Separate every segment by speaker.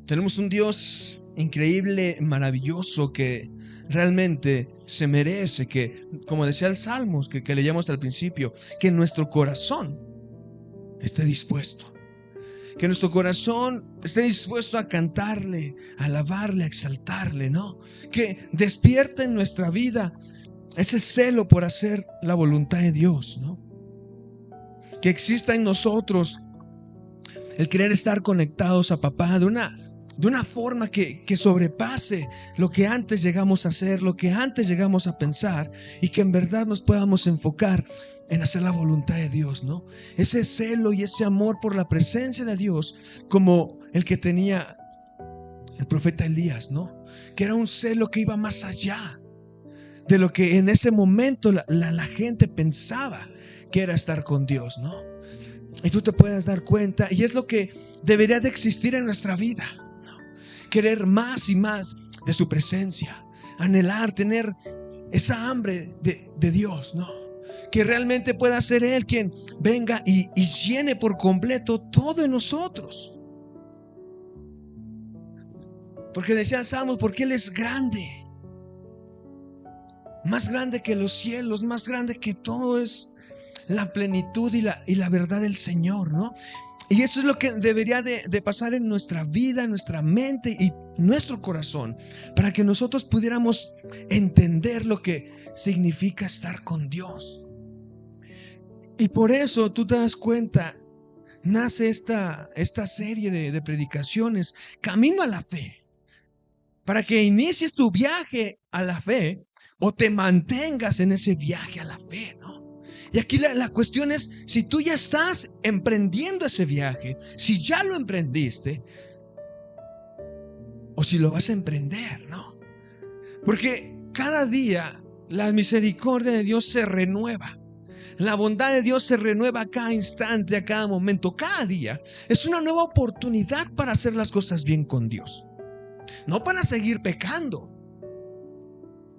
Speaker 1: Tenemos un Dios increíble, maravilloso, que realmente se merece que, como decía el Salmos que leíamos al principio, que nuestro corazón esté dispuesto. Que nuestro corazón esté dispuesto a cantarle, a alabarle, a exaltarle, ¿no? Que despierte en nuestra vida ese celo por hacer la voluntad de Dios, ¿no? Que exista en nosotros el querer estar conectados a papá de una forma que sobrepase lo que antes llegamos a hacer, lo que antes llegamos a pensar, y que en verdad nos podamos enfocar en hacer la voluntad de Dios, ¿no? Ese celo y ese amor por la presencia de Dios, como el que tenía el profeta Elías, ¿no? Que era un celo que iba más allá de lo que en ese momento la gente pensaba que era estar con Dios, ¿no? Y tú te puedes dar cuenta, y es lo que debería de existir en nuestra vida, ¿no? Querer más y más de su presencia, anhelar, tener esa hambre de Dios, ¿no? Que realmente pueda ser Él quien venga y llene por completo todo en nosotros. Porque decían Salmos, porque Él es grande, más grande que los cielos, más grande que todo, es la plenitud y la verdad del Señor, ¿no? Y eso es lo que debería de pasar en nuestra vida, en nuestra mente y nuestro corazón, para que nosotros pudiéramos entender lo que significa estar con Dios. Y por eso tú te das cuenta, nace esta serie de predicaciones, Camino a la Fe, para que inicies tu viaje a la fe o te mantengas en ese viaje a la fe, ¿no? Y aquí la cuestión es, si tú ya estás emprendiendo ese viaje, si ya lo emprendiste, o si lo vas a emprender, ¿no? Porque cada día la misericordia de Dios se renueva. La bondad de Dios se renueva a cada instante, a cada momento, cada día. Es una nueva oportunidad para hacer las cosas bien con Dios, no para seguir pecando.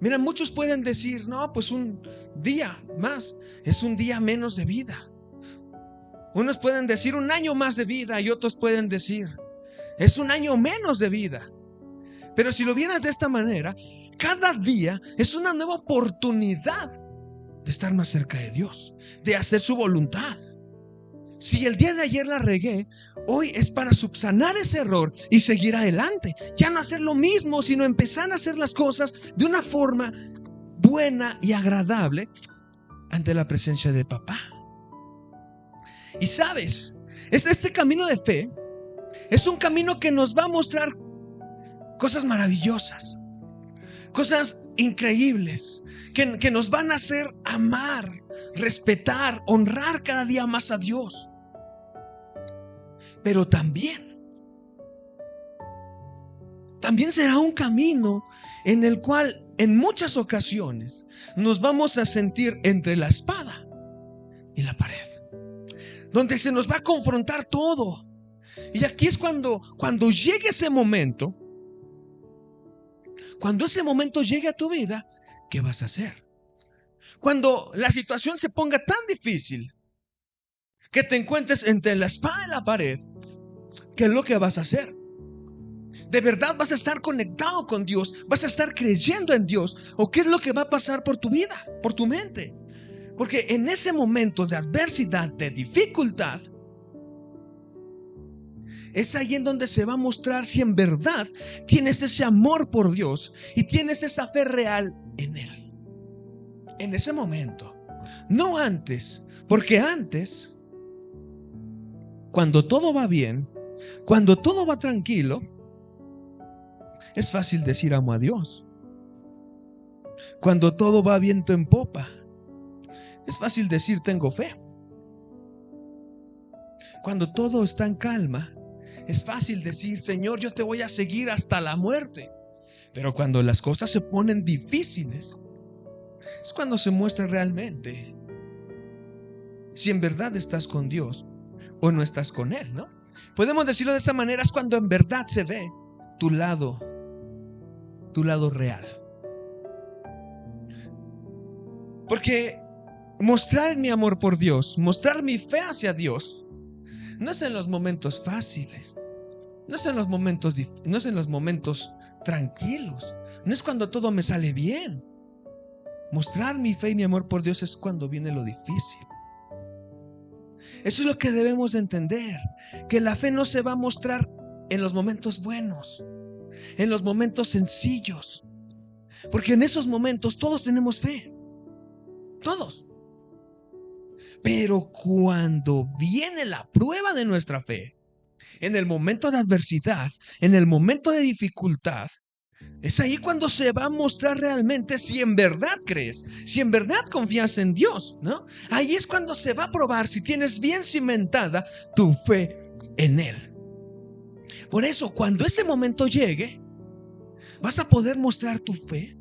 Speaker 1: Mira, muchos pueden decir, no, pues un día más es un día menos de vida. Unos pueden decir un año más de vida, y otros pueden decir, es un año menos de vida. Pero si lo vieras de esta manera, cada día es una nueva oportunidad de estar más cerca de Dios, de hacer su voluntad. Si el día de ayer la regué, hoy es para subsanar ese error y seguir adelante. Ya no hacer lo mismo, sino empezar a hacer las cosas de una forma buena y agradable ante la presencia de papá. Y sabes, este camino de fe es un camino que nos va a mostrar cosas maravillosas, cosas increíbles, que nos van a hacer amar, respetar, honrar cada día más a Dios. Pero también será un camino en el cual en muchas ocasiones nos vamos a sentir entre la espada y la pared, donde se nos va a confrontar todo. Y aquí es cuando llegue ese momento, cuando ese momento llegue a tu vida, ¿qué vas a hacer? Cuando la situación se ponga tan difícil que te encuentres entre la espada y la pared, ¿qué es lo que vas a hacer? ¿De verdad vas a estar conectado con Dios? ¿Vas a estar creyendo en Dios? ¿O qué es lo que va a pasar por tu vida, por tu mente? Porque en ese momento de adversidad, de dificultad, es ahí en donde se va a mostrar si en verdad tienes ese amor por Dios y tienes esa fe real en Él. En ese momento, no antes, porque antes, cuando todo va bien, cuando todo va tranquilo, es fácil decir amo a Dios. Cuando todo va viento en popa, es fácil decir tengo fe. Cuando todo está en calma, es fácil decir Señor, yo te voy a seguir hasta la muerte. Pero cuando las cosas se ponen difíciles, es cuando se muestra realmente si en verdad estás con Dios o no estás con Él, ¿no? Podemos decirlo de esa manera, es cuando en verdad se ve tu lado real. Porque mostrar mi amor por Dios, mostrar mi fe hacia Dios, no es en los momentos fáciles, No es en los momentos, no es en los momentos tranquilos. No es cuando todo me sale bien. Mostrar mi fe y mi amor por Dios es cuando viene lo difícil. Eso es lo que debemos de entender, que la fe no se va a mostrar en los momentos buenos, en los momentos sencillos, porque en esos momentos todos tenemos fe, todos. Pero cuando viene la prueba de nuestra fe, en el momento de adversidad, en el momento de dificultad, es ahí cuando se va a mostrar realmente si en verdad crees, si en verdad confías en Dios, ¿no? Ahí es cuando se va a probar si tienes bien cimentada tu fe en Él. Por eso, cuando ese momento llegue, vas a poder mostrar tu fe.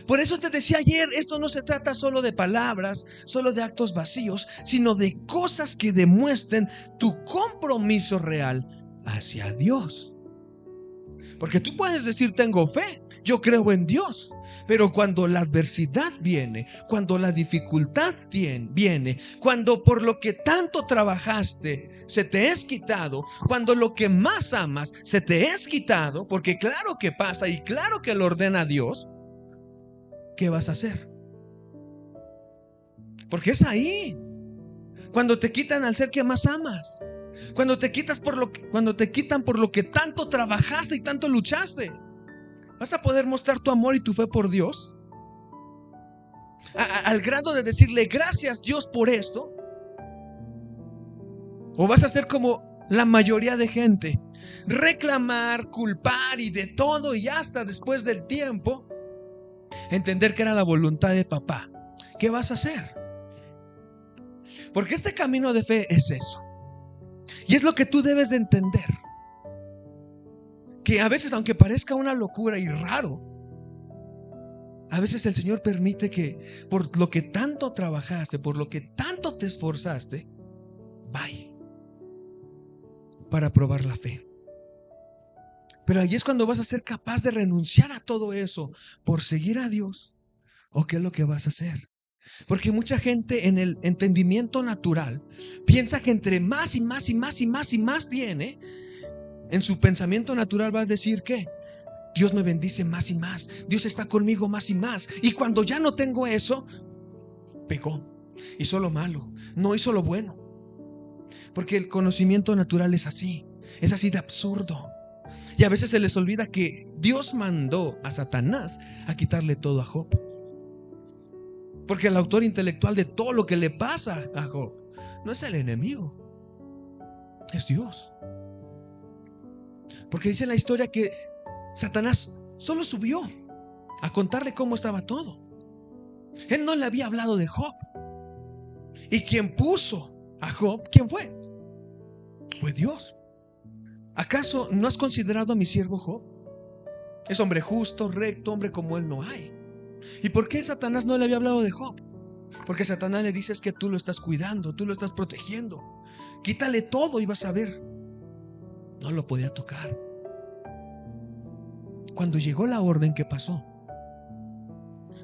Speaker 1: Por eso te decía ayer, esto no se trata solo de palabras, solo de actos vacíos, sino de cosas que demuestren tu compromiso real hacia Dios. Porque tú puedes decir tengo fe, yo creo en Dios, pero cuando la adversidad viene, cuando la dificultad viene, cuando por lo que tanto trabajaste se te es quitado, cuando lo que más amas se te es quitado, porque claro que pasa y claro que lo ordena Dios, ¿qué vas a hacer? Porque es ahí, cuando te quitan al ser que más amas, cuando te quitan por lo que tanto trabajaste y tanto luchaste. ¿Vas a poder mostrar tu amor y tu fe por Dios? Al grado de decirle gracias Dios por esto. ¿O vas a ser como la mayoría de gente? Reclamar, culpar y de todo, y hasta después del tiempo entender que era la voluntad de papá. ¿Qué vas a hacer? Porque este camino de fe es eso. Y es lo que tú debes de entender. Que a veces, aunque parezca una locura y raro, a veces el Señor permite que por lo que tanto trabajaste, por lo que tanto te esforzaste, vaya para probar la fe. Pero ahí es cuando vas a ser capaz de renunciar a todo eso por seguir a Dios. ¿O qué es lo que vas a hacer? Porque mucha gente en el entendimiento natural piensa que entre más y más y más y más y más tiene, en su pensamiento natural va a decir que Dios me bendice más y más, Dios está conmigo más y más, y cuando ya no tengo eso, pecó, hizo lo malo, no hizo lo bueno. Porque el conocimiento natural es así de absurdo. Y a veces se les olvida que Dios mandó a Satanás a quitarle todo a Job. Porque el autor intelectual de todo lo que le pasa a Job no es el enemigo, es Dios. Porque dice en la historia que Satanás solo subió a contarle cómo estaba todo. Él no le había hablado de Job. Y quien puso a Job, ¿quién fue? Fue Dios. ¿Acaso no has considerado a mi siervo Job? Es hombre justo, recto, hombre como él no hay. ¿Y por qué Satanás no le había hablado de Job? Porque Satanás le dice es que tú lo estás cuidando, tú lo estás protegiendo. Quítale todo y vas a ver. No lo podía tocar. Cuando llegó la orden, ¿qué pasó?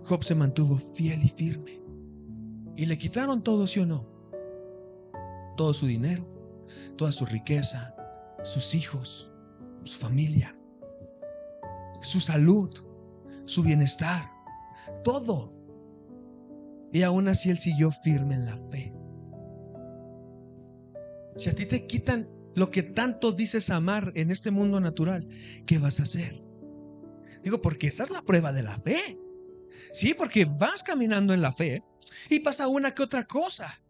Speaker 1: Job se mantuvo fiel y firme. Y le quitaron todo, ¿sí o no? Todo su dinero, toda su riqueza, sus hijos, su familia, su salud, su bienestar, todo. Y aún así él siguió firme en la fe. Si a ti te quitan lo que tanto dices amar en este mundo natural, ¿qué vas a hacer? Digo, porque esa es la prueba de la fe. Sí, porque vas caminando en la fe y pasa una que otra cosa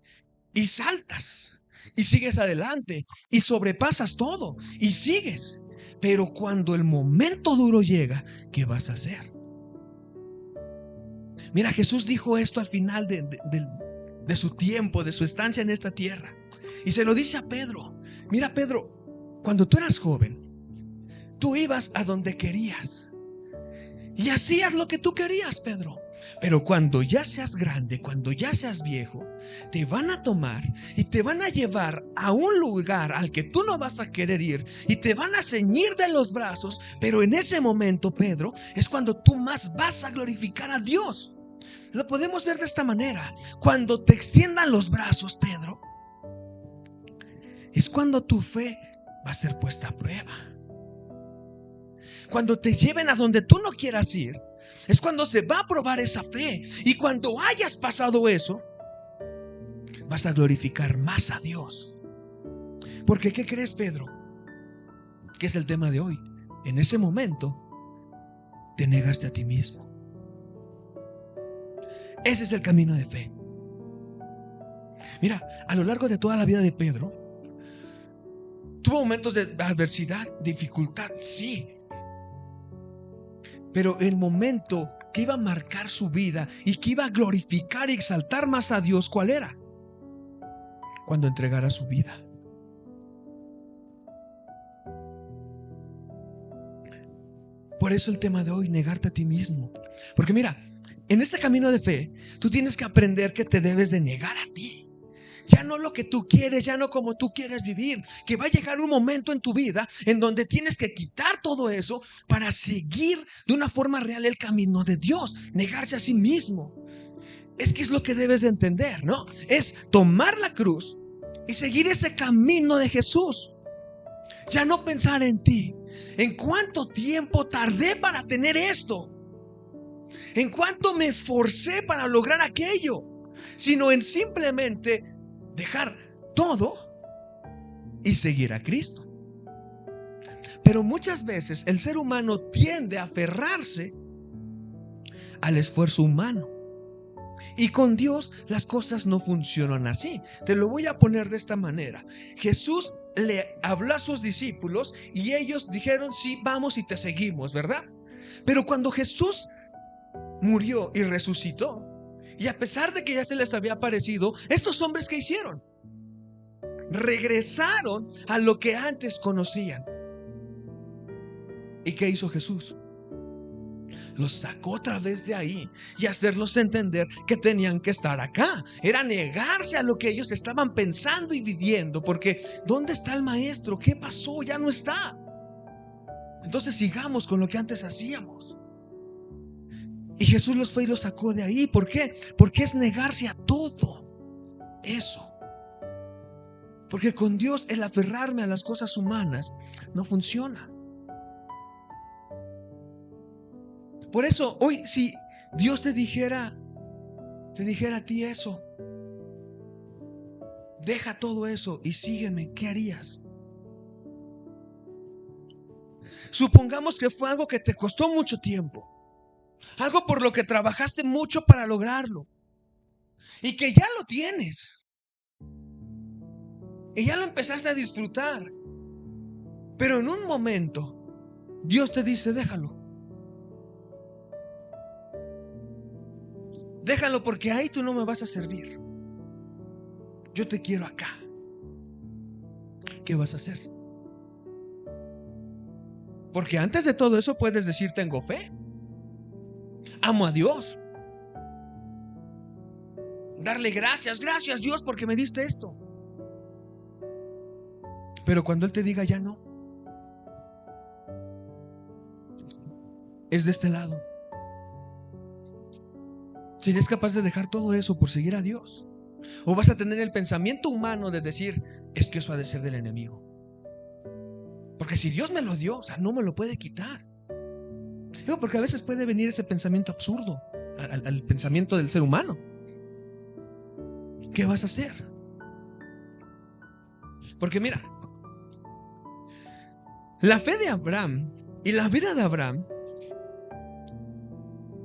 Speaker 1: y saltas y sigues adelante y sobrepasas todo y sigues. Pero cuando el momento duro llega, ¿qué vas a hacer? Mira, Jesús dijo esto al final de su tiempo, de su estancia en esta tierra. Y se lo dice a Pedro. Mira, Pedro, cuando tú eras joven, tú ibas a donde querías y hacías lo que tú querías, Pedro. Pero cuando ya seas grande, cuando ya seas viejo, te van a tomar y te van a llevar a un lugar al que tú no vas a querer ir y te van a ceñir de los brazos. Pero en ese momento, Pedro, es cuando tú más vas a glorificar a Dios. Lo podemos ver de esta manera. Cuando te extiendan los brazos, Pedro, es cuando tu fe va a ser puesta a prueba. Cuando te lleven a donde tú no quieras ir, es cuando se va a probar esa fe. Y cuando hayas pasado eso, vas a glorificar más a Dios. Porque ¿qué crees, Pedro? Que es el tema de hoy. En ese momento te negaste a ti mismo. Ese es el camino de fe. Mira, a lo largo de toda la vida de Pedro, tuvo momentos de adversidad, dificultad, sí. Pero el momento que iba a marcar su vida y que iba a glorificar y exaltar más a Dios, ¿cuál era? Cuando entregara su vida. Por eso el tema de hoy, negarte a ti mismo. Porque mira, en ese camino de fe, tú tienes que aprender que te debes de negar a ti. Ya no lo que tú quieres, ya no como tú quieres vivir. Que va a llegar un momento en tu vida en donde tienes que quitar todo eso para seguir de una forma real el camino de Dios. Negarse a sí mismo. Es que es lo que debes de entender, ¿no? Es tomar la cruz y seguir ese camino de Jesús. Ya no pensar en ti. ¿En cuánto tiempo tardé para tener esto? ¿En cuánto me esforcé para lograr aquello? Sino en simplemente dejar todo y seguir a Cristo. Pero muchas veces el ser humano tiende a aferrarse al esfuerzo humano. Y con Dios las cosas no funcionan así. Te lo voy a poner de esta manera. Jesús le habló a sus discípulos y ellos dijeron: sí, vamos y te seguimos, ¿verdad? Pero cuando Jesús murió y resucitó, y a pesar de que ya se les había aparecido, estos hombres, ¿qué hicieron? Regresaron a lo que antes conocían. ¿Y qué hizo Jesús? Los sacó otra vez de ahí y hacerlos entender que tenían que estar acá. Era negarse a lo que ellos estaban pensando y viviendo. Porque ¿dónde está el maestro? ¿Qué pasó? Ya no está. Entonces sigamos con lo que antes hacíamos. Y Jesús los fue y los sacó de ahí. ¿Por qué? Porque es negarse a todo eso. Porque con Dios el aferrarme a las cosas humanas no funciona. Por eso hoy, si Dios te dijera a ti eso, deja todo eso y sígueme, ¿qué harías? Supongamos que fue algo que te costó mucho tiempo, algo por lo que trabajaste mucho para lograrlo y que ya lo tienes y ya lo empezaste a disfrutar. Pero en un momento Dios te dice: déjalo. Déjalo, porque ahí tú no me vas a servir. Yo te quiero acá. ¿Qué vas a hacer? Porque antes de todo eso puedes decir: tengo fe, amo a Dios, darle gracias Dios porque me diste esto. Pero cuando Él te diga ya no, es de este lado. ¿Serías capaz de dejar todo eso por seguir a Dios? ¿O vas a tener el pensamiento humano de decir: es que eso ha de ser del enemigo? Porque si Dios me lo dio, o sea, no me lo puede quitar. Digo, porque a veces puede venir ese pensamiento absurdo al pensamiento del ser humano. ¿Qué vas a hacer? Porque mira, la fe de Abraham y la vida de Abraham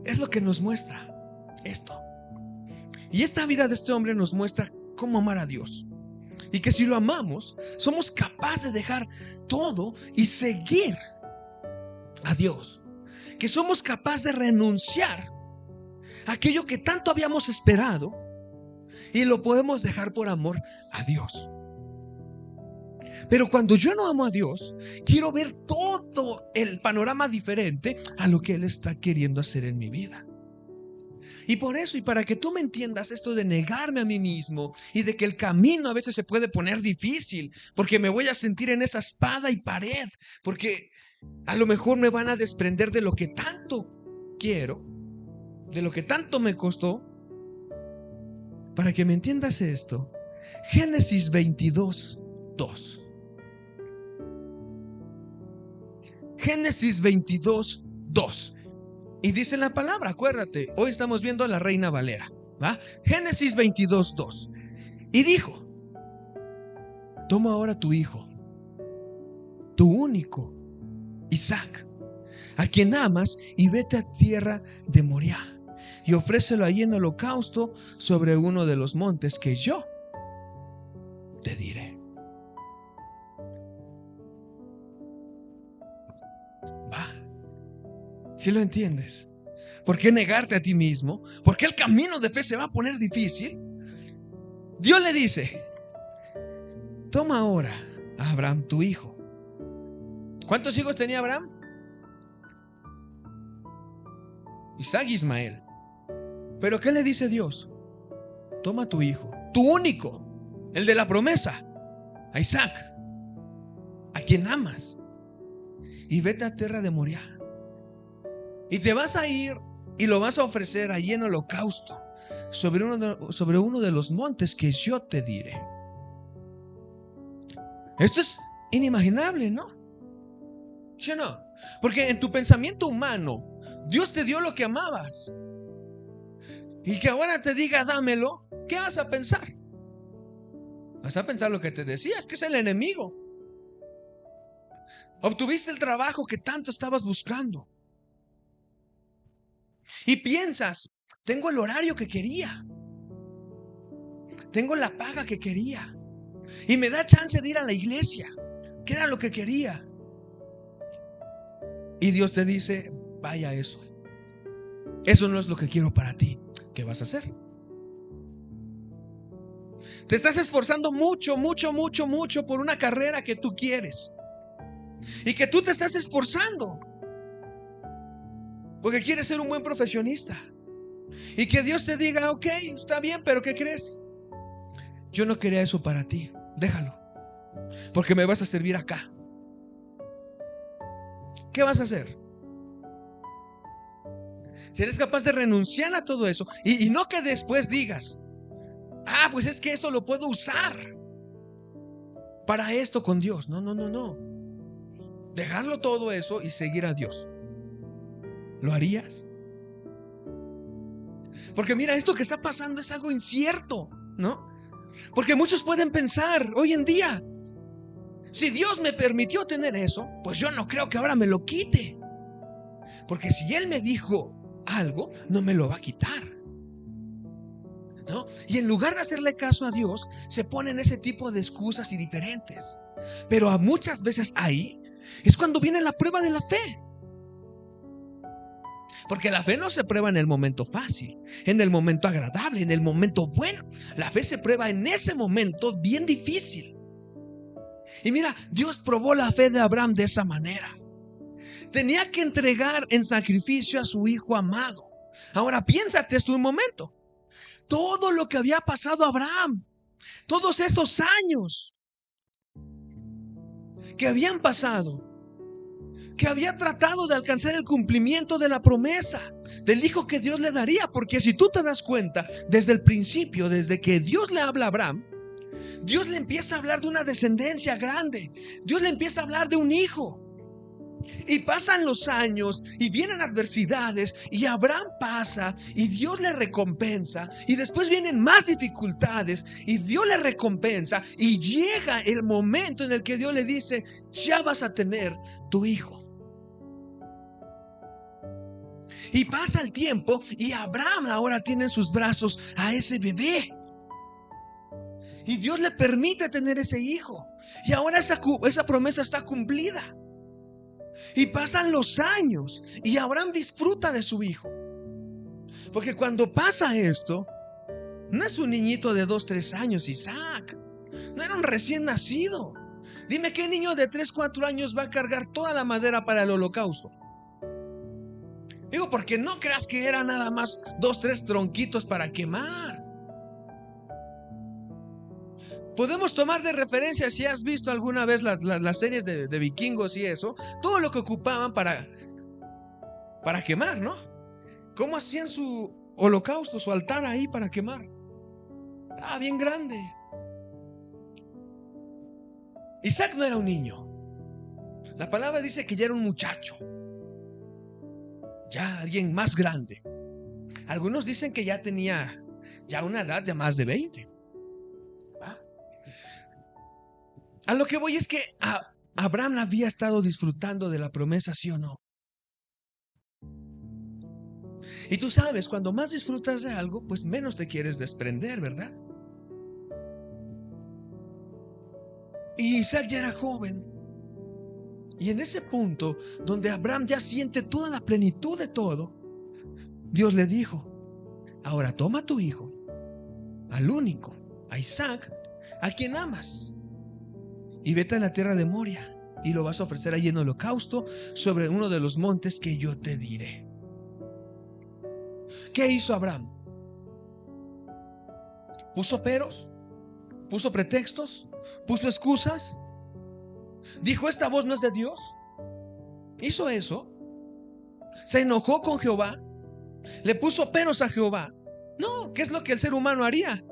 Speaker 1: es lo que nos muestra esto. Y esta vida de este hombre nos muestra cómo amar a Dios. Y que si lo amamos, somos capaces de dejar todo y seguir a Dios. Que somos capaces de renunciar a aquello que tanto habíamos esperado y lo podemos dejar por amor a Dios. Pero cuando yo no amo a Dios, quiero ver todo el panorama diferente a lo que Él está queriendo hacer en mi vida. Y por eso, y para que tú me entiendas esto de negarme a mí mismo y de que el camino a veces se puede poner difícil, porque me voy a sentir en esa espada y pared, porque a lo mejor me van a desprender de lo que tanto quiero, de lo que tanto me costó. Para que me entiendas esto, Génesis 22:2. Génesis 22:2. Y dice la palabra, acuérdate, hoy estamos viendo la Reina Valera, ¿va? Génesis 22:2. Y dijo: toma ahora tu hijo, tu único, Isaac, a quien amas, y vete a tierra de Moriah, y ofrécelo allí en holocausto sobre uno de los montes que yo te diré. Va, si lo entiendes. ¿Por qué negarte a ti mismo? ¿Por qué el camino de fe se va a poner difícil? Dios le dice: toma ahora a Abraham, tu hijo. ¿Cuántos hijos tenía Abraham? Isaac y Ismael. ¿Pero qué le dice Dios? Toma a tu hijo, tu único, el de la promesa, a Isaac, a quien amas, y vete a tierra de Moriah. Y te vas a ir y lo vas a ofrecer allí en holocausto sobre uno de los montes que yo te diré. Esto es inimaginable, ¿no? ¿Sí o no? Porque en tu pensamiento humano, Dios te dio lo que amabas, y que ahora te diga dámelo, ¿qué vas a pensar? Vas a pensar lo que te decía, es que es el enemigo. Obtuviste el trabajo que tanto estabas buscando y piensas: tengo el horario que quería, tengo la paga que quería, y me da chance de ir a la iglesia, que era lo que quería. Y Dios te dice: vaya, eso no es lo que quiero para ti. ¿Qué vas a hacer? Te estás esforzando mucho por una carrera que tú quieres, y que tú te estás esforzando porque quieres ser un buen profesionista, y que Dios te diga: ok, está bien, pero ¿qué crees? Yo no quería eso para ti, déjalo, porque me vas a servir acá. ¿Qué vas a hacer? Si eres capaz de renunciar a todo eso, y no que después digas: pues es que esto lo puedo usar para esto con Dios. No. Dejarlo todo eso y seguir a Dios. ¿Lo harías? Porque mira, esto que está pasando es algo incierto, ¿no? Porque muchos pueden pensar hoy en día: si Dios me permitió tener eso, pues yo no creo que ahora me lo quite, porque si Él me dijo algo, no me lo va a quitar, ¿no? Y en lugar de hacerle caso a Dios, se ponen ese tipo de excusas y diferentes. Pero a muchas veces ahí es cuando viene la prueba de la fe. Porque la fe no se prueba en el momento fácil, en el momento agradable, en el momento bueno. La fe se prueba en ese momento bien difícil. Y mira, Dios probó la fe de Abraham de esa manera. Tenía que entregar en sacrificio a su hijo amado. Ahora piénsate esto un momento. Todo lo que había pasado a Abraham, todos esos años que habían pasado, que había tratado de alcanzar el cumplimiento de la promesa del hijo que Dios le daría. Porque si tú te das cuenta, desde el principio, desde que Dios le habla a Abraham, Dios le empieza a hablar de una descendencia grande. Dios le empieza a hablar de un hijo. Y pasan los años y vienen adversidades, y Abraham pasa y Dios le recompensa, y después vienen más dificultades y Dios le recompensa, y llega el momento en el que Dios le dice: ya vas a tener tu hijo. Y pasa el tiempo y Abraham ahora tiene en sus brazos a ese bebé, y Dios le permite tener ese hijo, y ahora esa promesa está cumplida. Y pasan los años y Abraham disfruta de su hijo, porque cuando pasa esto, no es un niñito de 2, 3 años, Isaac. No era un recién nacido. Dime, ¿qué niño de 3, 4 años va a cargar toda la madera para el holocausto? Digo, porque no creas que era nada más 2, 3 tronquitos para quemar. Podemos tomar de referencia, si has visto alguna vez las series de vikingos y eso, todo lo que ocupaban para quemar, ¿no? ¿Cómo hacían su holocausto, su altar ahí para quemar? Bien grande. Isaac no era un niño. La palabra dice que ya era un muchacho, ya alguien más grande. Algunos dicen que ya tenía ya una edad de más de 20. ¿Va? A lo que voy es que Abraham había estado disfrutando de la promesa, ¿sí o no? Y tú sabes, cuando más disfrutas de algo, pues menos te quieres desprender, ¿verdad? Y Isaac ya era joven. Y en ese punto, donde Abraham ya siente toda la plenitud de todo, Dios le dijo: ahora toma a tu hijo, al único, a Isaac, a quien amas, y vete a la tierra de Moria, y lo vas a ofrecer allí en holocausto sobre uno de los montes que yo te diré. ¿Qué hizo Abraham? ¿Puso peros? ¿Puso pretextos? ¿Puso excusas? ¿Dijo esta voz no es de Dios? ¿Hizo eso? ¿Se enojó con Jehová? ¿Le puso peros a Jehová? No, ¿qué es lo que el ser humano haría?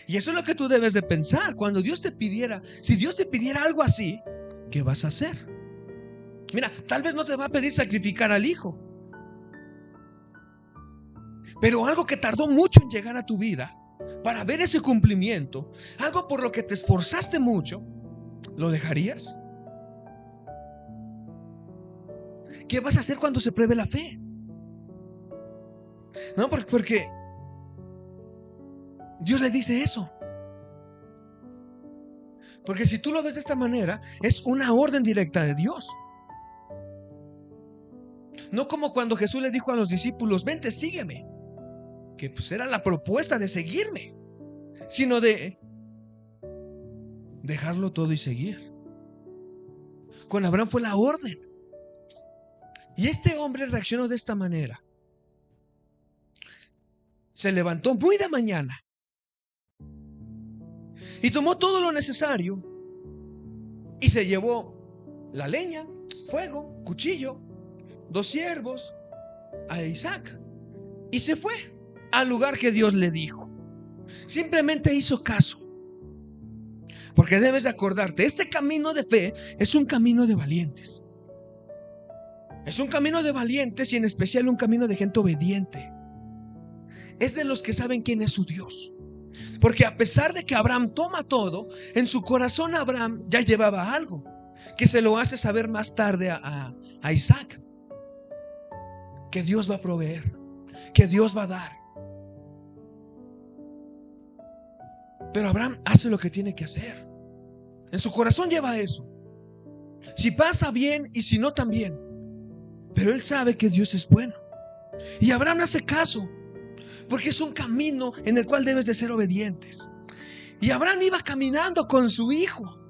Speaker 1: Y eso es lo que tú debes de pensar. Cuando Dios te pidiera, si Dios te pidiera algo así, ¿qué vas a hacer? Mira, tal vez no te va a pedir sacrificar al hijo, pero algo que tardó mucho en llegar a tu vida, para ver ese cumplimiento, algo por lo que te esforzaste mucho, ¿lo dejarías? ¿Qué vas a hacer cuando se pruebe la fe? No, porque Dios le dice eso. Porque si tú lo ves de esta manera, es una orden directa de Dios. No como cuando Jesús le dijo a los discípulos: vente, sígueme, que pues era la propuesta de seguirme, sino de dejarlo todo y seguir. Con Abraham fue la orden. Y este hombre reaccionó de esta manera. Se levantó muy de mañana y tomó todo lo necesario y se llevó la leña, fuego, cuchillo, 2 siervos, a Isaac, y se fue al lugar que Dios le dijo. Simplemente hizo caso. Porque debes de acordarte, este camino de fe es un camino de valientes. Es un camino de valientes y en especial un camino de gente obediente. Es de los que saben quién es su Dios. Porque a pesar de que Abraham toma todo, en su corazón Abraham ya llevaba algo que se lo hace saber más tarde a Isaac. Que Dios va a proveer, que Dios va a dar. Pero Abraham hace lo que tiene que hacer. En su corazón lleva eso. Si pasa bien y si no también. Pero él sabe que Dios es bueno. Y Abraham hace caso, porque es un camino en el cual debes de ser obedientes. Y Abraham iba caminando con su hijo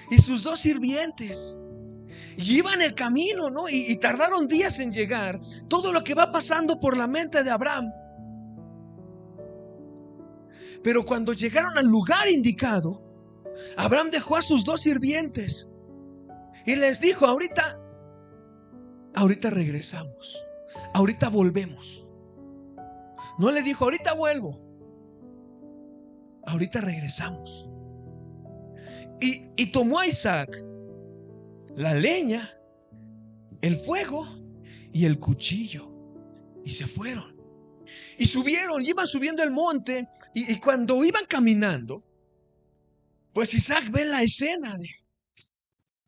Speaker 1: y sus 2 sirvientes. Y iban el camino, ¿no? Y tardaron días en llegar. Todo lo que va pasando por la mente de Abraham. Pero cuando llegaron al lugar indicado, Abraham dejó a sus 2 sirvientes y les dijo: ahorita regresamos, ahorita volvemos. No le dijo: ahorita vuelvo, ahorita regresamos. Y tomó a Isaac la leña, el fuego y el cuchillo, y se fueron. Y subieron, iban subiendo el monte. Y cuando iban caminando, pues Isaac ve la escena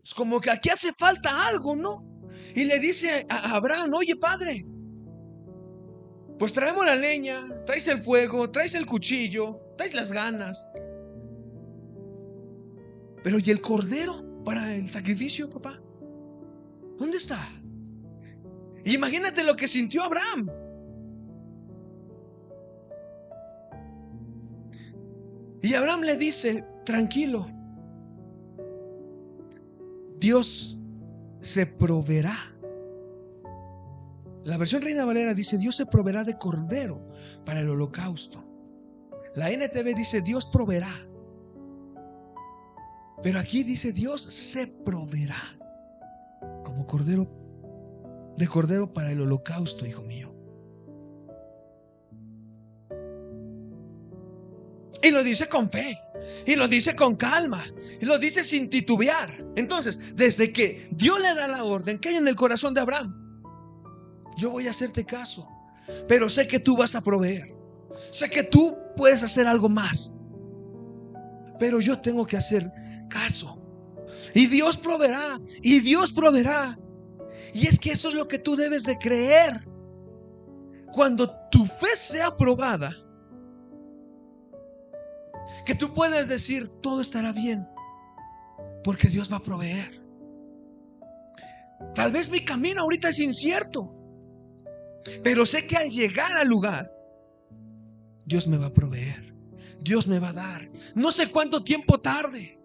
Speaker 1: es como que aquí hace falta algo, ¿no? Y le dice a Abraham: oye, padre, pues traemos la leña, traes el fuego, traes el cuchillo, traes las ganas, pero ¿y el cordero para el sacrificio, papá? ¿Dónde está? Imagínate lo que sintió Abraham. Y Abraham le dice: tranquilo, Dios se proveerá. La versión Reina Valera dice: Dios se proveerá de cordero para el holocausto. La NTV dice: Dios proveerá. Pero aquí dice: Dios se proveerá como cordero para el holocausto, hijo mío. Y lo dice con fe. Y lo dice con calma, y lo dice sin titubear. Entonces, desde que Dios le da la orden que hay en el corazón de Abraham: yo voy a hacerte caso, pero sé que tú vas a proveer, sé que tú puedes hacer algo más, pero yo tengo que hacer caso. Y Dios proveerá, y Dios proveerá. Y es que eso es lo que tú debes de creer. Cuando tu fe sea probada, que tú puedes decir: todo estará bien, porque Dios va a proveer. Tal vez mi camino ahorita es incierto, pero sé que al llegar al lugar, Dios me va a proveer, Dios me va a dar. No sé cuánto tiempo tarde,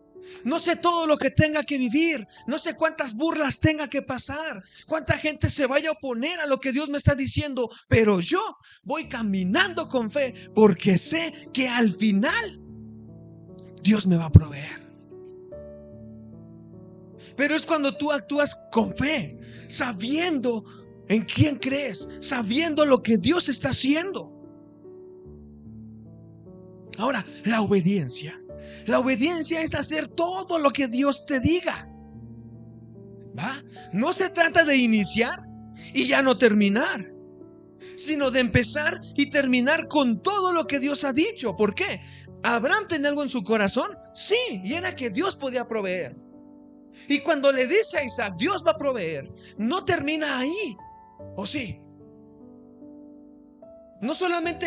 Speaker 1: no sé todo lo que tenga que vivir, no sé cuántas burlas tenga que pasar, cuánta gente se vaya a oponer a lo que Dios me está diciendo, pero yo voy caminando con fe, porque sé que al final Dios me va a proveer. Pero es cuando tú actúas con fe, sabiendo en quién crees, sabiendo lo que Dios está haciendo. Ahora, la obediencia es hacer todo lo que Dios te diga, ¿va? No se trata de iniciar y ya no terminar, sino de empezar y terminar con todo lo que Dios ha dicho. ¿Por qué? ¿Abraham tenía algo en su corazón? Sí, y era que Dios podía proveer. Y cuando le dice a Isaac: Dios va a proveer, no termina ahí, ¿o sí? No solamente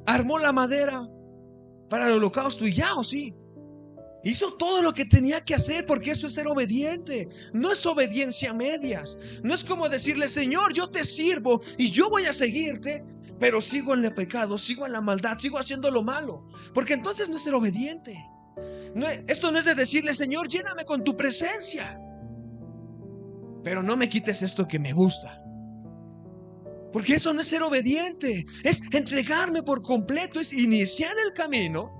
Speaker 1: armó la madera para el holocausto y ya, ¿o sí? Hizo todo lo que tenía que hacer, porque eso es ser obediente. No es obediencia a medias. No es como decirle: Señor, yo te sirvo y yo voy a seguirte, pero sigo en el pecado, sigo en la maldad, sigo haciendo lo malo. Porque entonces no es ser obediente. Esto no es de decirle: Señor, lléname con tu presencia, pero no me quites esto que me gusta. Porque eso no es ser obediente, es entregarme por completo, es iniciar el camino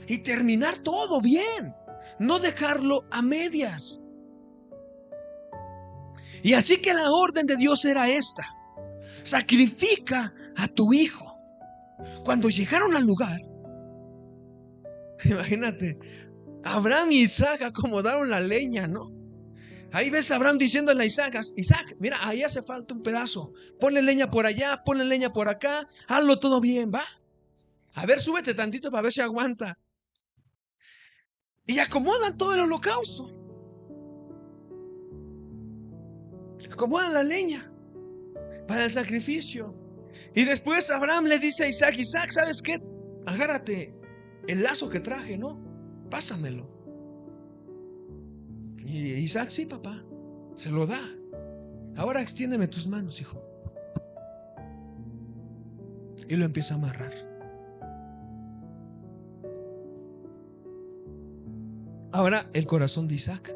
Speaker 1: y terminar todo bien, no dejarlo a medias. Y así que la orden de Dios era esta: sacrifica a tu hijo. Cuando llegaron al lugar, imagínate, Abraham y Isaac acomodaron la leña, ¿no? Ahí ves a Abraham diciéndole a Isaac: Isaac, mira, ahí hace falta un pedazo, ponle leña por allá, ponle leña por acá, hazlo todo bien, va. A ver, súbete tantito para ver si aguanta. Y acomodan todo el holocausto, acomodan la leña para el sacrificio. Y después Abraham le dice a Isaac: Isaac, ¿sabes qué? Agárrate el lazo que traje, ¿no? Pásamelo. Y Isaac: sí, papá. Se lo da. Ahora extiéndeme tus manos, hijo. Y lo empieza a amarrar. Ahora el corazón de Isaac,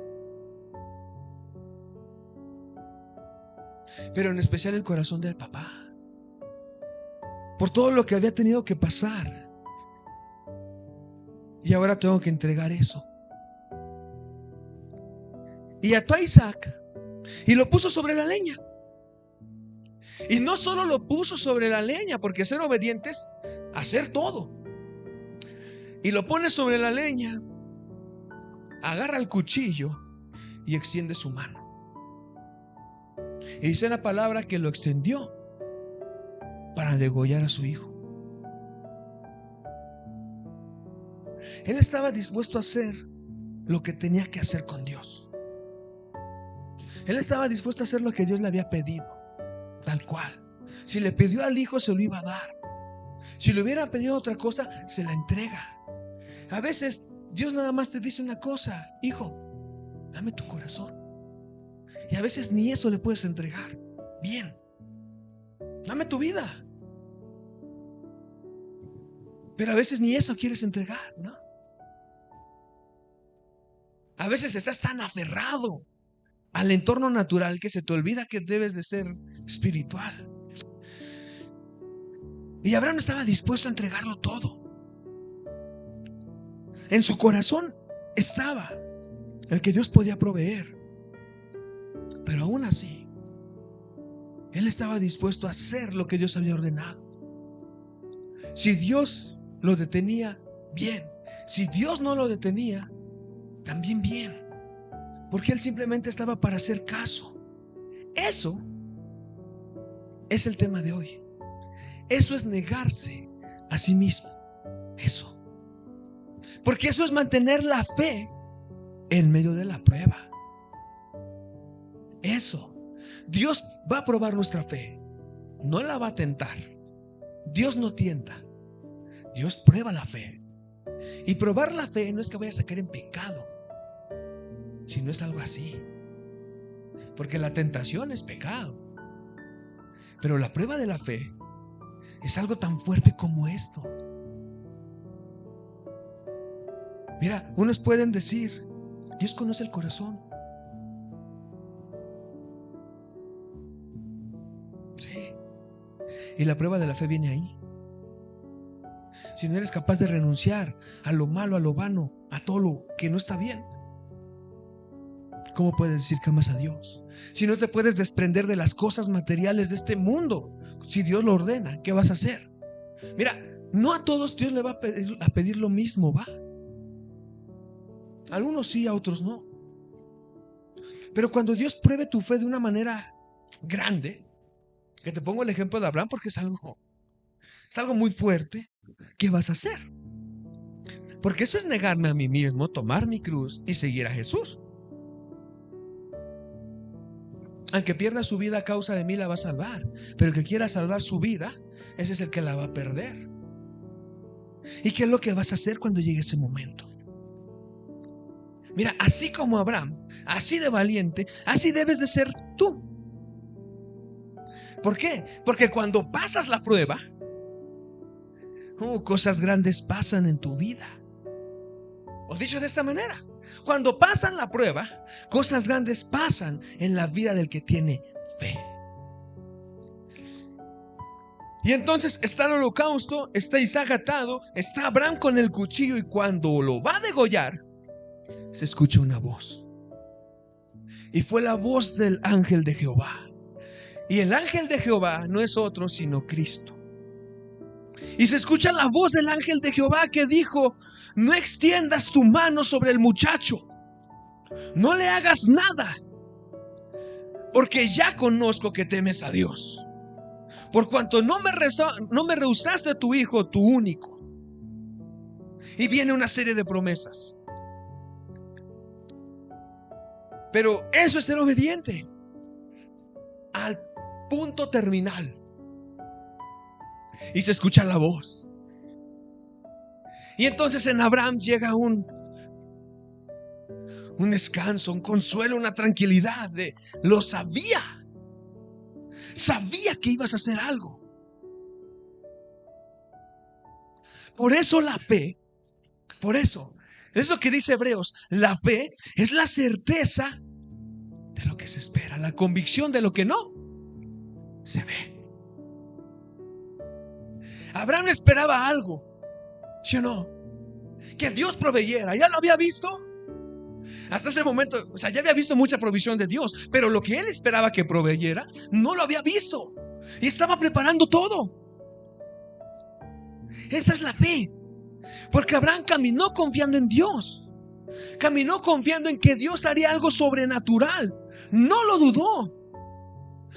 Speaker 1: pero en especial el corazón del papá, por todo lo que había tenido que pasar. Y ahora tengo que entregar eso. Y ató a Isaac y lo puso sobre la leña. Y no solo lo puso sobre la leña, porque ser obediente es hacer todo. Y lo pone sobre la leña, agarra el cuchillo y extiende su mano. Y dice la palabra que lo extendió para degollar a su hijo. Él estaba dispuesto a hacer lo que tenía que hacer con Dios. Él estaba dispuesto a hacer lo que Dios le había pedido, tal cual. Si le pidió al hijo, se lo iba a dar. Si le hubiera pedido otra cosa, se la entrega. A veces Dios nada más te dice una cosa: hijo, dame tu corazón. Y a veces ni eso le puedes entregar. Bien, dame tu vida. Pero a veces ni eso quieres entregar, ¿no? A veces estás tan aferrado al entorno natural que se te olvida que debes de ser espiritual. Y Abraham estaba dispuesto a entregarlo todo. En su corazón estaba el que Dios podía proveer, pero aún así él estaba dispuesto a hacer lo que Dios había ordenado. Si Dios lo detenía, bien, Si Dios no lo detenía, también bien, porque él simplemente estaba para hacer caso. Eso es el tema de hoy. Eso es negarse a sí mismo. Eso. Porque eso es mantener la fe en medio de la prueba. Eso. Dios va a probar nuestra fe. No la va a tentar. Dios no tienta. Dios prueba la fe. Y probar la fe no es que vayas a caer en pecado, sino es algo así. Porque la tentación es pecado. Pero la prueba de la fe es algo tan fuerte como esto. Mira, unos pueden decir, Dios conoce el corazón. Sí. Y la prueba de la fe viene ahí. Si no eres capaz de renunciar a lo malo, a lo vano, a todo lo que no está bien, ¿cómo puedes decir que amas a Dios? Si no te puedes desprender de las cosas materiales de este mundo, si Dios lo ordena, ¿qué vas a hacer? Mira, no a todos Dios le va a pedir lo mismo, ¿va? A algunos sí, a otros no. Pero cuando Dios pruebe tu fe de una manera grande, que te pongo el ejemplo de Abraham porque es algo muy fuerte, ¿qué vas a hacer? Porque eso es negarme a mí mismo, tomar mi cruz y seguir a Jesús. Aunque pierda su vida a causa de mí, la va a salvar. Pero el que quiera salvar su vida, ese es el que la va a perder. ¿Y qué es lo que vas a hacer cuando llegue ese momento? Mira, así como Abraham, así de valiente, así debes de ser tú. ¿Por qué? Porque cuando pasas la prueba, cosas grandes pasan en tu vida. O dicho de esta manera, cuando pasan la prueba, cosas grandes pasan en la vida del que tiene fe. Y entonces está el holocausto, está Isaac atado, está Abraham con el cuchillo, y cuando lo va a degollar, se escucha una voz. Y fue la voz del ángel de Jehová. Y el ángel de Jehová no es otro sino Cristo. Y se escucha la voz del ángel de Jehová que dijo: no extiendas tu mano sobre el muchacho, no le hagas nada, porque ya conozco que temes a Dios, por cuanto no me rehusaste a tu hijo, tu único. Y viene una serie de promesas. Pero eso es ser obediente al punto terminal. Y se escucha la voz. Y entonces en Abraham llega un descanso, un consuelo, una tranquilidad de lo sabía. Sabía que ibas a hacer algo. Por eso la fe, por eso, es lo que dice Hebreos, la fe es la certeza de lo que se espera, la convicción de lo que no se ve. Abraham esperaba algo, ¿sí o no? Que Dios proveyera. Ya lo había visto. Hasta ese momento, ya había visto mucha provisión de Dios, pero lo que él esperaba que proveyera, no lo había visto. Y estaba preparando todo. Esa es la fe. Porque Abraham caminó confiando en Dios. Caminó confiando en que Dios haría algo sobrenatural. No lo dudó.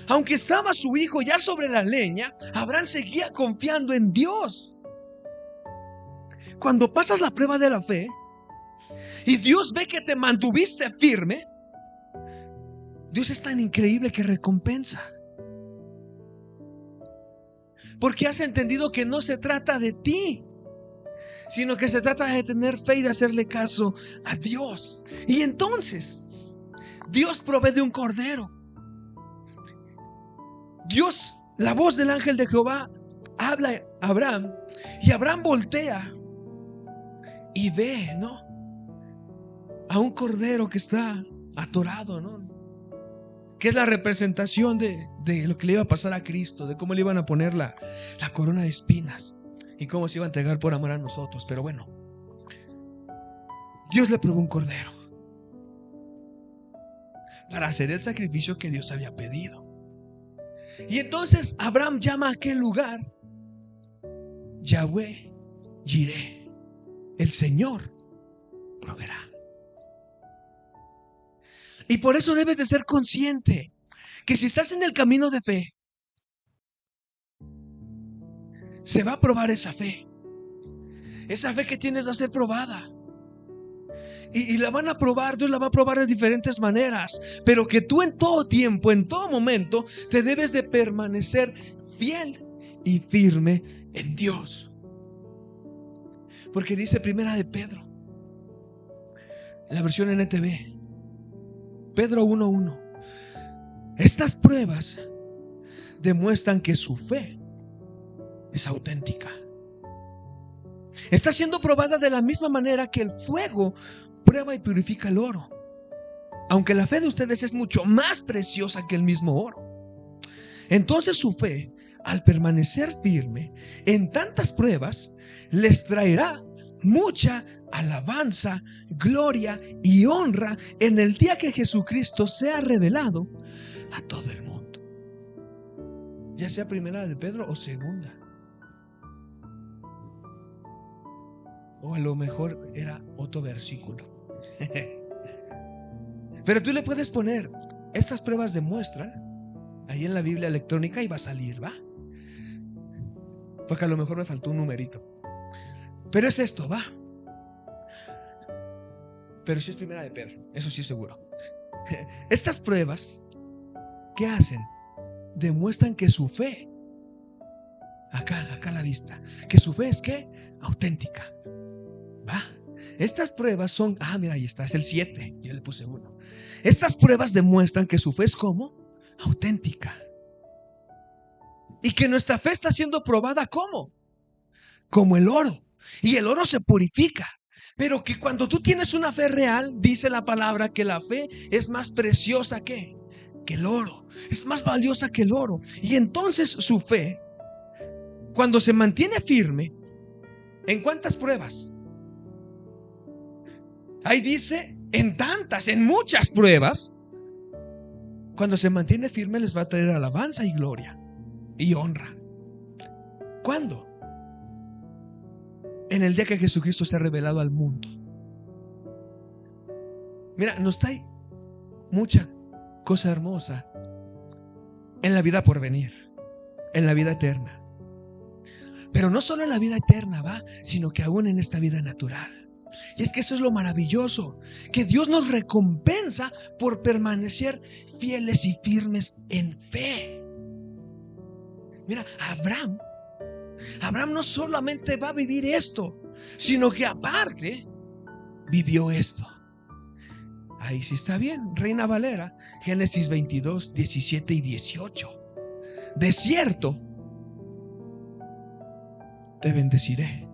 Speaker 1: Aunque estaba su hijo ya sobre la leña, Abraham seguía confiando en Dios. Cuando pasas la prueba de la fe y Dios ve que te mantuviste firme, Dios es tan increíble que recompensa. Porque has entendido que no se trata de ti, sino que se trata de tener fe y de hacerle caso a Dios. Y entonces Dios provee de un cordero. Dios, la voz del ángel de Jehová habla a Abraham, y Abraham voltea y ve, ¿no?, a un cordero que está atorado, ¿no?, que es la representación de lo que le iba a pasar a Cristo, de cómo le iban a poner la corona de espinas y cómo se iba a entregar por amor a nosotros. Pero bueno, Dios le probó un cordero para hacer el sacrificio que Dios había pedido. Y entonces Abraham llama a aquel lugar Yahweh Jireh, el Señor proveerá. Y por eso debes de ser consciente que si estás en el camino de fe, se va a probar esa fe. Esa fe que tienes va a ser probada. Y la van a probar, Dios la va a probar de diferentes maneras. Pero que tú en todo tiempo, en todo momento, te debes de permanecer fiel y firme en Dios. Porque dice Primera de Pedro, en la versión NTV, Pedro 1:1, estas pruebas demuestran que su fe es auténtica. Está siendo probada de la misma manera que el fuego prueba y purifica el oro. Aunque la fe de ustedes es mucho más preciosa que el mismo oro. Entonces su fe, al permanecer firme en tantas pruebas, les traerá mucha alabanza, gloria y honra en el día que Jesucristo sea revelado a todo el mundo. Ya sea Primera de Pedro o Segunda. O a lo mejor era otro versículo. Pero tú le puedes poner, estas pruebas demuestran, ahí en la Biblia electrónica, y va a salir, ¿va? Porque a lo mejor me faltó un numerito. Pero es esto, ¿va? Pero sí es Primera de Pedro, eso sí es seguro. Estas pruebas, ¿qué hacen? Demuestran que su fe, acá a la vista, que su fe es ¿qué? Auténtica. ¿Va? Estas pruebas son, mira, ahí está, es el 7, yo le puse 1. Estas pruebas demuestran que su fe es ¿cómo? Auténtica. Y que nuestra fe está siendo probada ¿cómo? Como el oro. Y el oro se purifica. Pero que cuando tú tienes una fe real, dice la palabra que la fe es más preciosa que el oro. Es más valiosa que el oro. Y entonces su fe, cuando se mantiene firme, ¿en cuántas pruebas? Ahí dice, en tantas, en muchas pruebas. Cuando se mantiene firme les va a traer alabanza y gloria y honra. ¿Cuándo? En el día que Jesucristo se ha revelado al mundo. Mira, nos trae mucha cosa hermosa en la vida por venir, en la vida eterna. Pero no solo en la vida eterna, va, sino que aún en esta vida natural. Y es que eso es lo maravilloso, que Dios nos recompensa por permanecer fieles y firmes en fe. Mira, Abraham no solamente va a vivir esto, sino que aparte vivió esto. Ahí sí está bien, Reina Valera, Génesis 22, 17 y 18. De cierto, te bendeciré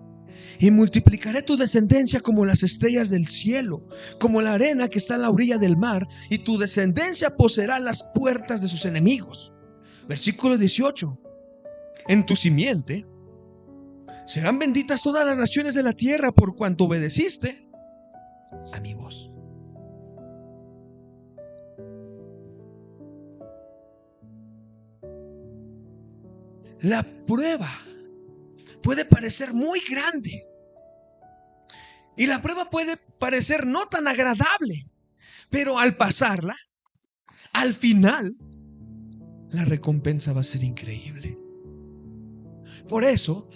Speaker 1: y multiplicaré tu descendencia como las estrellas del cielo, como la arena que está a la orilla del mar, y tu descendencia poseerá las puertas de sus enemigos. Versículo 18. En tu simiente serán benditas todas las naciones de la tierra, por cuanto obedeciste a mi voz. La prueba puede parecer muy grande y la prueba puede parecer no tan agradable, pero al pasarla, al final, la recompensa va a ser increíble. Por eso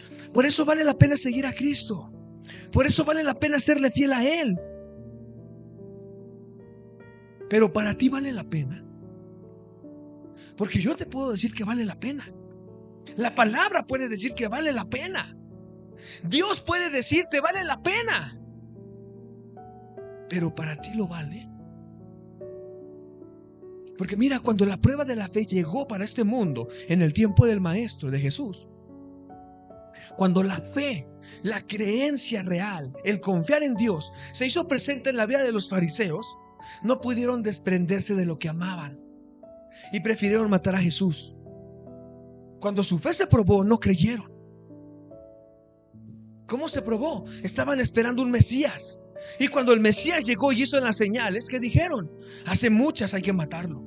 Speaker 1: vale la pena seguir a Cristo. Por eso vale la pena serle fiel a Él. Pero para ti vale la pena, porque yo te puedo decir que vale la pena. La palabra puede decir que vale la pena. Dios puede decirte vale la pena. Pero para ti lo vale. Porque mira, cuando la prueba de la fe llegó para este mundo en el tiempo del Maestro, de Jesús, cuando la fe, la creencia real, el confiar en Dios se hizo presente en la vida de los fariseos, no pudieron desprenderse de lo que amaban y prefirieron matar a Jesús. Cuando su fe se probó, no creyeron. ¿Cómo se probó? Estaban esperando un Mesías. Y cuando el Mesías llegó y hizo las señales, ¿qué dijeron? Hace muchas, hay que matarlo.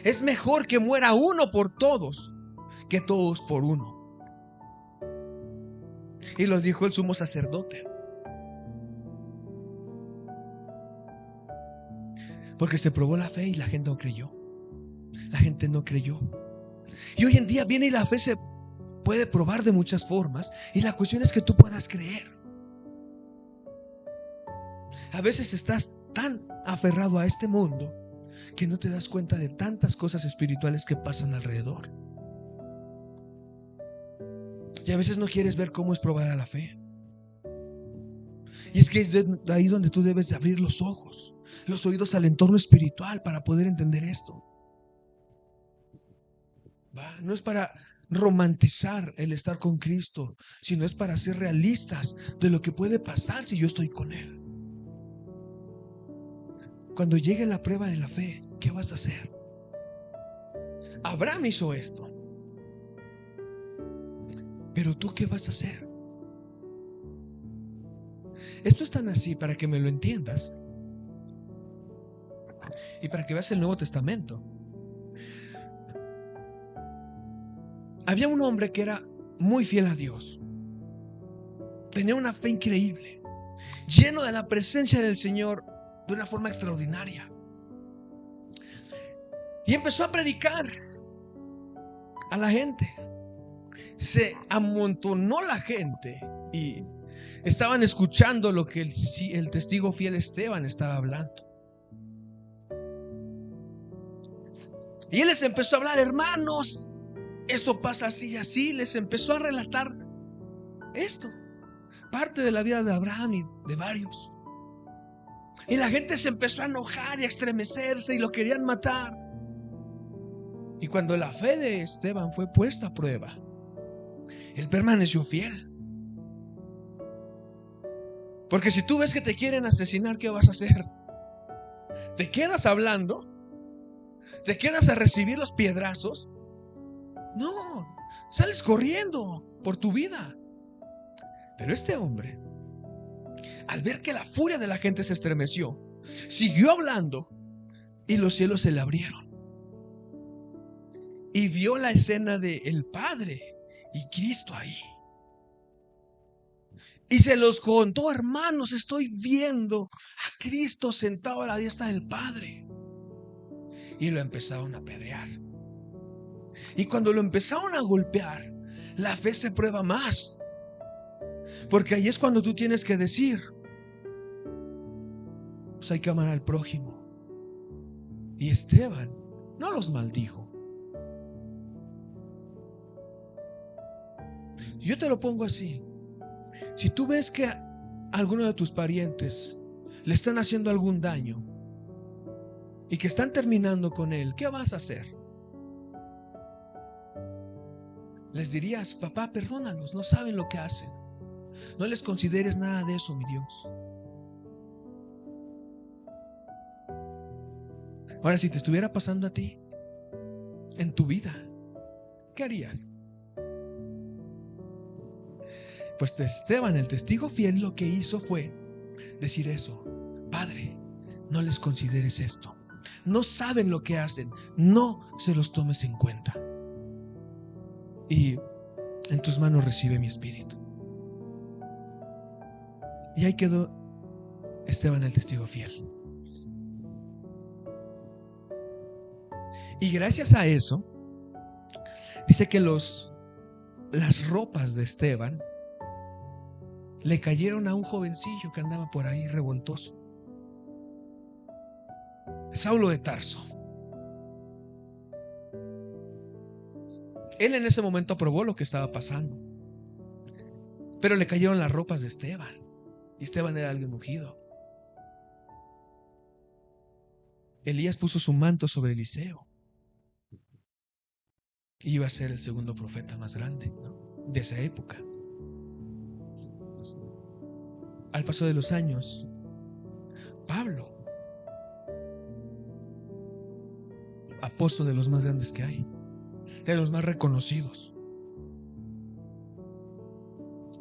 Speaker 1: Es mejor que muera uno por todos que todos por uno. Y lo dijo el sumo sacerdote. Porque se probó la fe y la gente no creyó. La gente no creyó. Y hoy en día viene y la fe se puede probar de muchas formas. Y la cuestión es que tú puedas creer. A veces estás tan aferrado a este mundo que no te das cuenta de tantas cosas espirituales que pasan alrededor. Y a veces no quieres ver cómo es probada la fe. Y es que es de ahí donde tú debes de abrir los ojos, los oídos al entorno espiritual para poder entender esto. No es para romantizar el estar con Cristo, sino es para ser realistas de lo que puede pasar si yo estoy con Él. Cuando llegue la prueba de la fe, ¿qué vas a hacer? Abraham hizo esto, pero tú, ¿qué vas a hacer? Esto es tan así para que me lo entiendas y para que veas el Nuevo Testamento. Había un hombre que era muy fiel a Dios. Tenía una fe increíble, lleno de la presencia del Señor de una forma extraordinaria. Y empezó a predicar a la gente. Se amontonó la gente y estaban escuchando lo que el testigo fiel Esteban estaba hablando. Y él les empezó a hablar: hermanos, esto pasa así y así. Les empezó a relatar esto, parte de la vida de Abraham y de varios. Y la gente se empezó a enojar y a estremecerse y lo querían matar. Y cuando la fe de Esteban fue puesta a prueba, él permaneció fiel. Porque si tú ves que te quieren asesinar, ¿qué vas a hacer? ¿Te quedas hablando? ¿Te quedas a recibir los piedrazos? No, sales corriendo por tu vida. Pero este hombre, al ver que la furia de la gente se estremeció, siguió hablando y los cielos se le abrieron. Y vio la escena de el Padre y Cristo ahí. Y se los contó: hermanos, estoy viendo a Cristo sentado a la diestra del Padre. Y lo empezaron a apedrear. Y cuando lo empezaron a golpear, la fe se prueba más. Porque ahí es cuando tú tienes que decir: pues hay que amar al prójimo. Y Esteban no los maldijo. Yo te lo pongo así: si tú ves que a alguno de tus parientes le están haciendo algún daño y que están terminando con él, ¿qué vas a hacer? Les dirías: papá, perdónalos, no saben lo que hacen. No les consideres nada de eso, mi Dios. Ahora, si te estuviera pasando a ti en tu vida, ¿qué harías? Pues Esteban, el testigo fiel, lo que hizo fue decir eso: Padre, no les consideres esto. No saben lo que hacen. No se los tomes en cuenta. Y en tus manos recibe mi espíritu. Y ahí quedó Esteban, el testigo fiel. Y gracias a eso, dice que las ropas de Esteban le cayeron a un jovencillo que andaba por ahí revoltoso, Saulo de Tarso. Él en ese momento aprobó lo que estaba pasando, pero le cayeron las ropas de Esteban. Y Esteban era alguien ungido. Elías puso su manto sobre Eliseo. Y iba a ser el segundo profeta más grande, ¿no?, de esa época. Al paso de los años, Pablo, apóstol de los más grandes que hay, de los más reconocidos.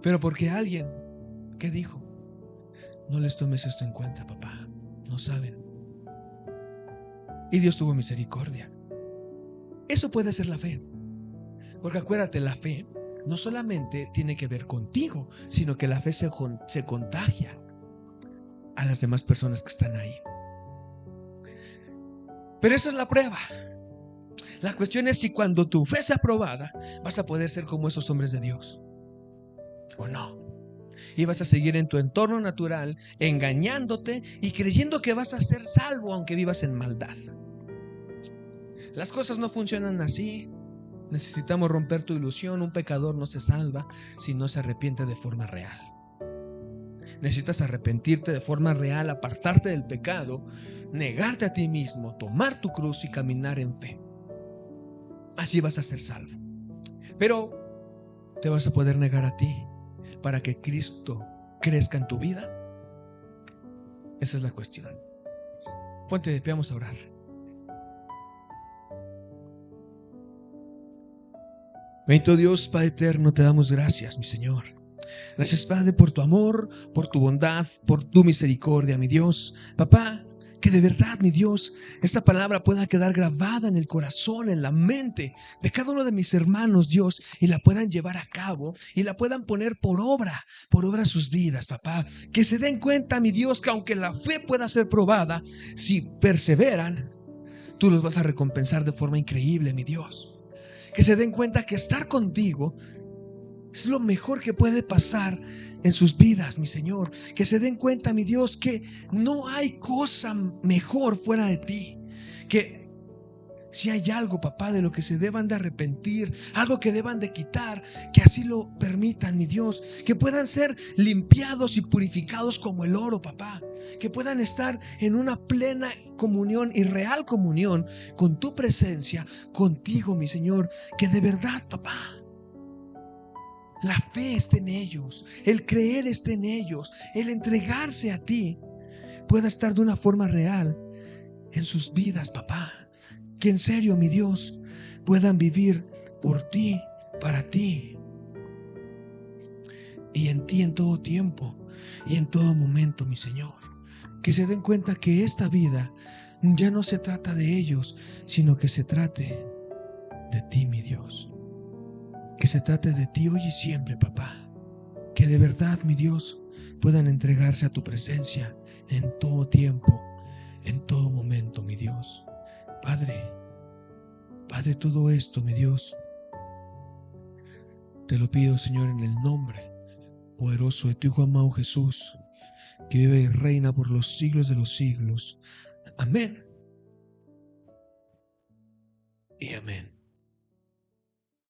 Speaker 1: Pero porque alguien que dijo: no les tomes esto en cuenta, papá, no saben. Y Dios tuvo misericordia. Eso puede ser la fe. Porque acuérdate, la fe no solamente tiene que ver contigo, sino que la fe se contagia a las demás personas que están ahí. Pero esa es la prueba. La cuestión es si cuando tu fe sea probada, vas a poder ser como esos hombres de Dios o no. Y vas a seguir en tu entorno natural, engañándote y creyendo que vas a ser salvo aunque vivas en maldad. Las cosas no funcionan así. Necesitamos romper tu ilusión. Un pecador no se salva si no se arrepiente de forma real. Necesitas arrepentirte de forma real, apartarte del pecado, negarte a ti mismo, tomar tu cruz y caminar en fe. Así vas a ser salvo. Pero te vas a poder negar a ti para que Cristo crezca en tu vida. Esa es la cuestión. Ponte de pie, vamos a orar. Bendito Dios, Padre eterno, te damos gracias, mi Señor. Gracias, Padre, por tu amor, por tu bondad, por tu misericordia, mi Dios. Papá, que de verdad, mi Dios, esta palabra pueda quedar grabada en el corazón, en la mente de cada uno de mis hermanos, Dios, y la puedan llevar a cabo y la puedan poner por obra sus vidas, papá. Que se den cuenta, mi Dios, que aunque la fe pueda ser probada, si perseveran, tú los vas a recompensar de forma increíble, mi Dios. Que se den cuenta que estar contigo es lo mejor que puede pasar en sus vidas, mi Señor. Que se den cuenta, mi Dios, que no hay cosa mejor fuera de ti. Que si hay algo, papá, de lo que se deban de arrepentir, algo que deban de quitar, que así lo permitan, mi Dios. Que puedan ser limpiados y purificados como el oro, papá. Que puedan estar en una plena comunión y real comunión con tu presencia, contigo, mi Señor. Que de verdad, papá, la fe esté en ellos, el creer esté en ellos, el entregarse a ti pueda estar de una forma real en sus vidas, papá. Que en serio, mi Dios, puedan vivir por ti, para ti y en ti en todo tiempo y en todo momento, mi Señor. Que se den cuenta que esta vida ya no se trata de ellos, sino que se trate de ti, mi Dios. Que se trate de ti hoy y siempre, papá. Que de verdad, mi Dios, puedan entregarse a tu presencia en todo tiempo, en todo momento, mi Dios. Padre, todo esto, mi Dios, te lo pido, Señor, en el nombre poderoso de tu Hijo amado Jesús, que vive y reina por los siglos de los siglos. Amén y amén.